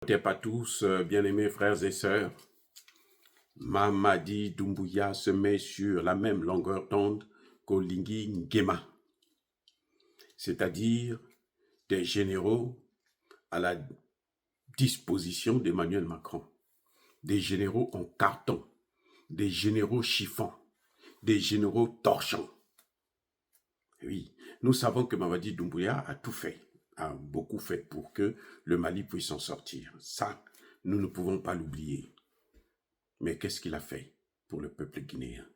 Pas tous, bien-aimés frères et sœurs. Mamadi Doumbouya se met sur la même longueur d'onde qu'Oligui Nguema, c'est-à-dire des généraux à la disposition d'Emmanuel Macron, des généraux en carton, des généraux chiffons, des généraux torchons. Oui, nous savons que Mamadi Doumbouya a tout fait, a beaucoup fait pour que le Mali puisse s'en sortir. Ça, nous ne pouvons pas l'oublier. Mais qu'est-ce qu'il a fait pour le peuple guinéen?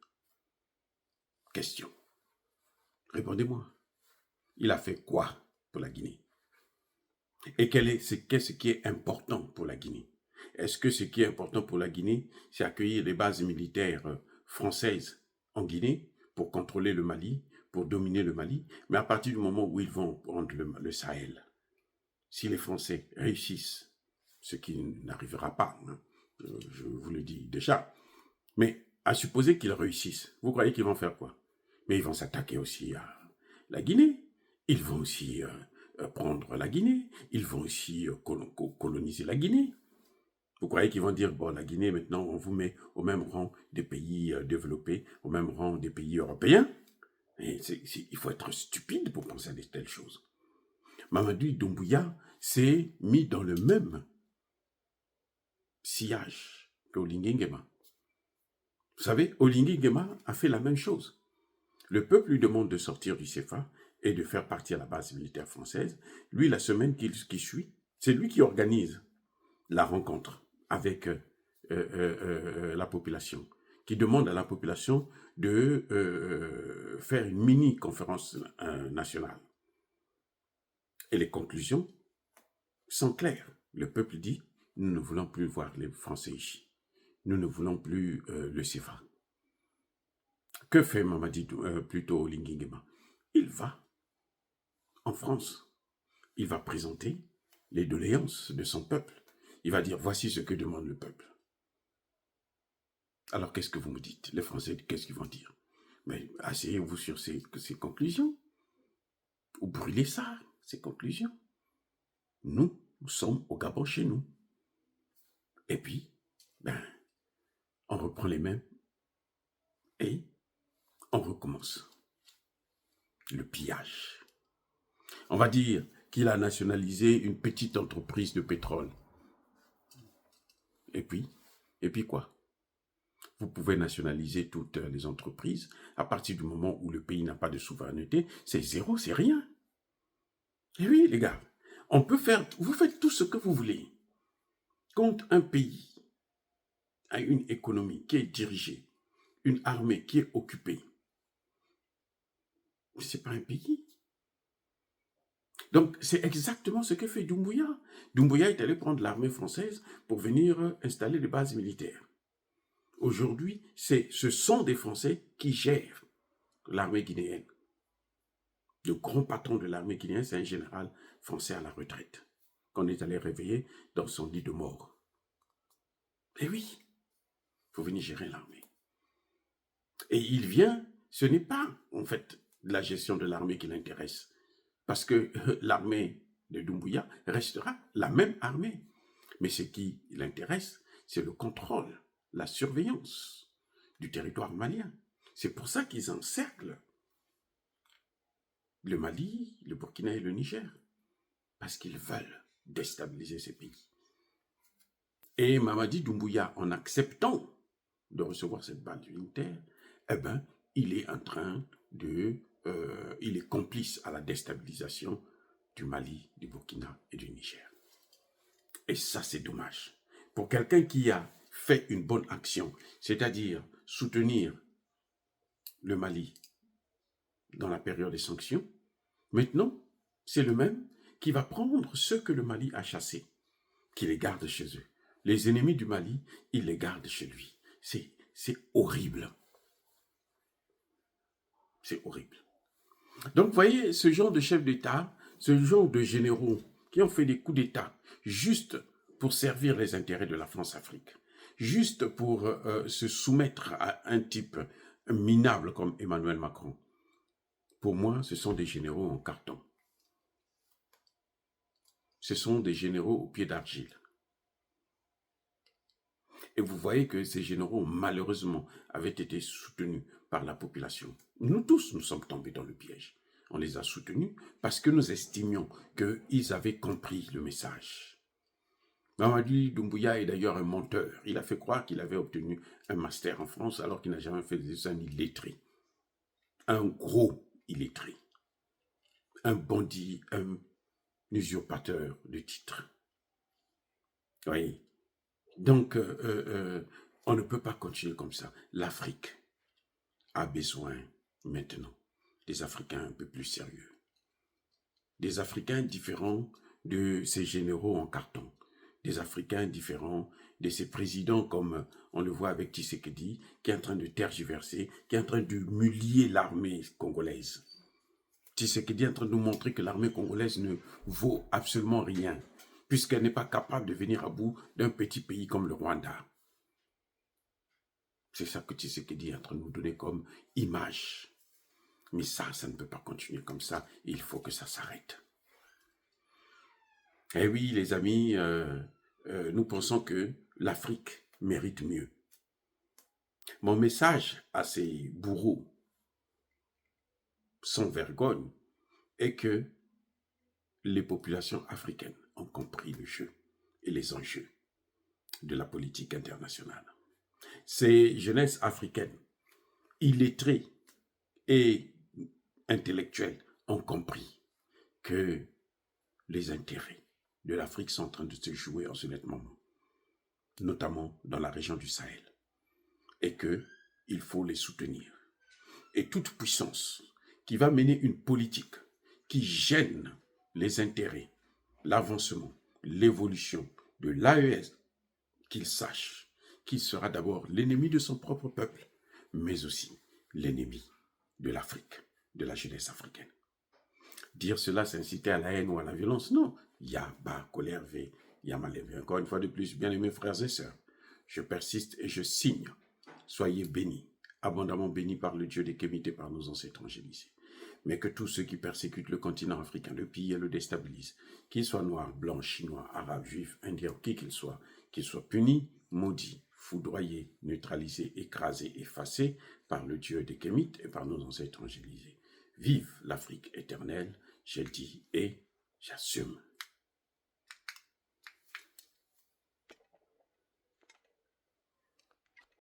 Question. Répondez-moi. Il a fait quoi pour la Guinée? Et qu'est-ce qui est important pour la Guinée? Est-ce que ce qui est important pour la Guinée, c'est accueillir les bases militaires françaises en Guinée pour contrôler le Mali, pour dominer le Mali? Mais à partir du moment où ils vont prendre le Sahel, si les Français réussissent, ce qui n'arrivera pas, hein, je vous le dis déjà, mais à supposer qu'ils réussissent, vous croyez qu'ils vont faire quoi? Mais ils vont s'attaquer aussi à la Guinée. Ils vont aussi prendre la Guinée. Ils vont aussi coloniser la Guinée. Vous croyez qu'ils vont dire, bon, la Guinée, maintenant, on vous met au même rang des pays développés, au même rang des pays européens? Et il faut être stupide pour penser à de telles choses. Mamadou Doumbouya s'est mis dans le même sillage qu'Oligui Nguema. Vous savez, Oligui Nguema a fait la même chose. Le peuple lui demande de sortir du CFA et de faire partie à la base militaire française. Lui, la semaine qui suit, c'est lui qui organise la rencontre avec la population, qui demande à la population de faire une mini-conférence nationale. Et les conclusions sont claires. Le peuple dit, nous ne voulons plus voir les Français ici. Nous ne voulons plus le CFA. Que fait Mamadi plutôt Oligui Nguema? Il va en France. Il va présenter les doléances de son peuple. Il va dire, voici ce que demande le peuple. Alors, qu'est-ce que vous me dites? Les Français, qu'est-ce qu'ils vont dire? Mais asseyez-vous sur ces conclusions. Ou brûlez ça, ces conclusions. Nous sommes au Gabon chez nous. Et puis, on reprend les mêmes et on recommence. Le pillage. On va dire qu'il a nationalisé une petite entreprise de pétrole. Et puis quoi? Vous pouvez nationaliser toutes les entreprises. À partir du moment où le pays n'a pas de souveraineté, c'est zéro, c'est rien. Et oui, les gars, vous faites tout ce que vous voulez. Quand un pays a une économie qui est dirigée, une armée qui est occupée, ce n'est pas un pays. Donc, c'est exactement ce que fait Doumbouya. Doumbouya est allé prendre l'armée française pour venir installer des bases militaires. Aujourd'hui, ce sont des Français qui gèrent l'armée guinéenne. Le grand patron de l'armée guinéenne, c'est un général français à la retraite, qu'on est allé réveiller dans son lit de mort. Et oui, il faut venir gérer l'armée. Et il vient, ce n'est pas en fait la gestion de l'armée qui l'intéresse, parce que l'armée de Doumbouya restera la même armée. Mais ce qui l'intéresse, c'est le contrôle, la surveillance du territoire malien. C'est pour ça qu'ils encerclent le Mali, le Burkina et le Niger, parce qu'ils veulent déstabiliser ces pays. Et Mamadi Doumbouya, en acceptant de recevoir cette base militaire, il est en train de... il est complice à la déstabilisation du Mali, du Burkina et du Niger. Et ça, c'est dommage. Pour quelqu'un qui a fait une bonne action, c'est-à-dire soutenir le Mali dans la période des sanctions, maintenant, c'est le même qui va prendre ceux que le Mali a chassés, qui les garde chez eux. Les ennemis du Mali, il les garde chez lui. C'est horrible. C'est horrible. Donc, vous voyez, ce genre de chefs d'État, ce genre de généraux qui ont fait des coups d'État juste pour servir les intérêts de la France-Afrique, juste pour se soumettre à un type minable comme Emmanuel Macron, pour moi, ce sont des généraux en carton. Ce sont des généraux au pied d'argile. Et vous voyez que ces généraux, malheureusement, avaient été soutenus par la population. Nous tous, nous sommes tombés dans le piège. On les a soutenus parce que nous estimions qu'ils avaient compris le message. Mamadi Doumbouya est d'ailleurs un menteur. Il a fait croire qu'il avait obtenu un master en France alors qu'il n'a jamais fait un illettré. Un gros illettré. Un bandit, un usurpateur de titres. Oui. Donc, on ne peut pas continuer comme ça. L'Afrique a besoin maintenant des Africains un peu plus sérieux. Des Africains différents de ces généraux en carton. Des Africains différents de ces présidents comme on le voit avec Tshisekedi, qui est en train de tergiverser, qui est en train d'humilier l'armée congolaise. Tshisekedi est en train de nous montrer que l'armée congolaise ne vaut absolument rien, puisqu'elle n'est pas capable de venir à bout d'un petit pays comme le Rwanda. C'est ça que Tshisekedi est en train de nous donner comme image. Mais ça ne peut pas continuer comme ça. Il faut que ça s'arrête. Eh oui, les amis, nous pensons que l'Afrique mérite mieux. Mon message à ces bourreaux sans vergogne est que les populations africaines ont compris le jeu et les enjeux de la politique internationale. Ces jeunesses africaines, illettrées et intellectuelles, ont compris que les intérêts de l'Afrique sont en train de se jouer en ce net moment, notamment dans la région du Sahel, et qu'il faut les soutenir. Et toute puissance qui va mener une politique qui gêne les intérêts, l'avancement, l'évolution de l'AES, qu'il sache qu'il sera d'abord l'ennemi de son propre peuple, mais aussi l'ennemi de l'Afrique, de la jeunesse africaine. Dire cela, c'est inciter à la haine ou à la violence. Non, il y a bas, colère, V, il y a mal élevé. Encore une fois de plus, bien-aimés frères et sœurs, je persiste et je signe. Soyez bénis, abondamment bénis par le Dieu des Kémites et par nos ancêtres angélisés. Mais que tous ceux qui persécutent le continent africain, le pillent et le déstabilisent, qu'ils soient noirs, blancs, chinois, arabes, juifs, indiens, qui qu'ils soient punis, maudits, foudroyés, neutralisés, écrasés, effacés par le Dieu des Kémites et par nos ancêtres angélisés. Vive l'Afrique éternelle, je le dis et j'assume.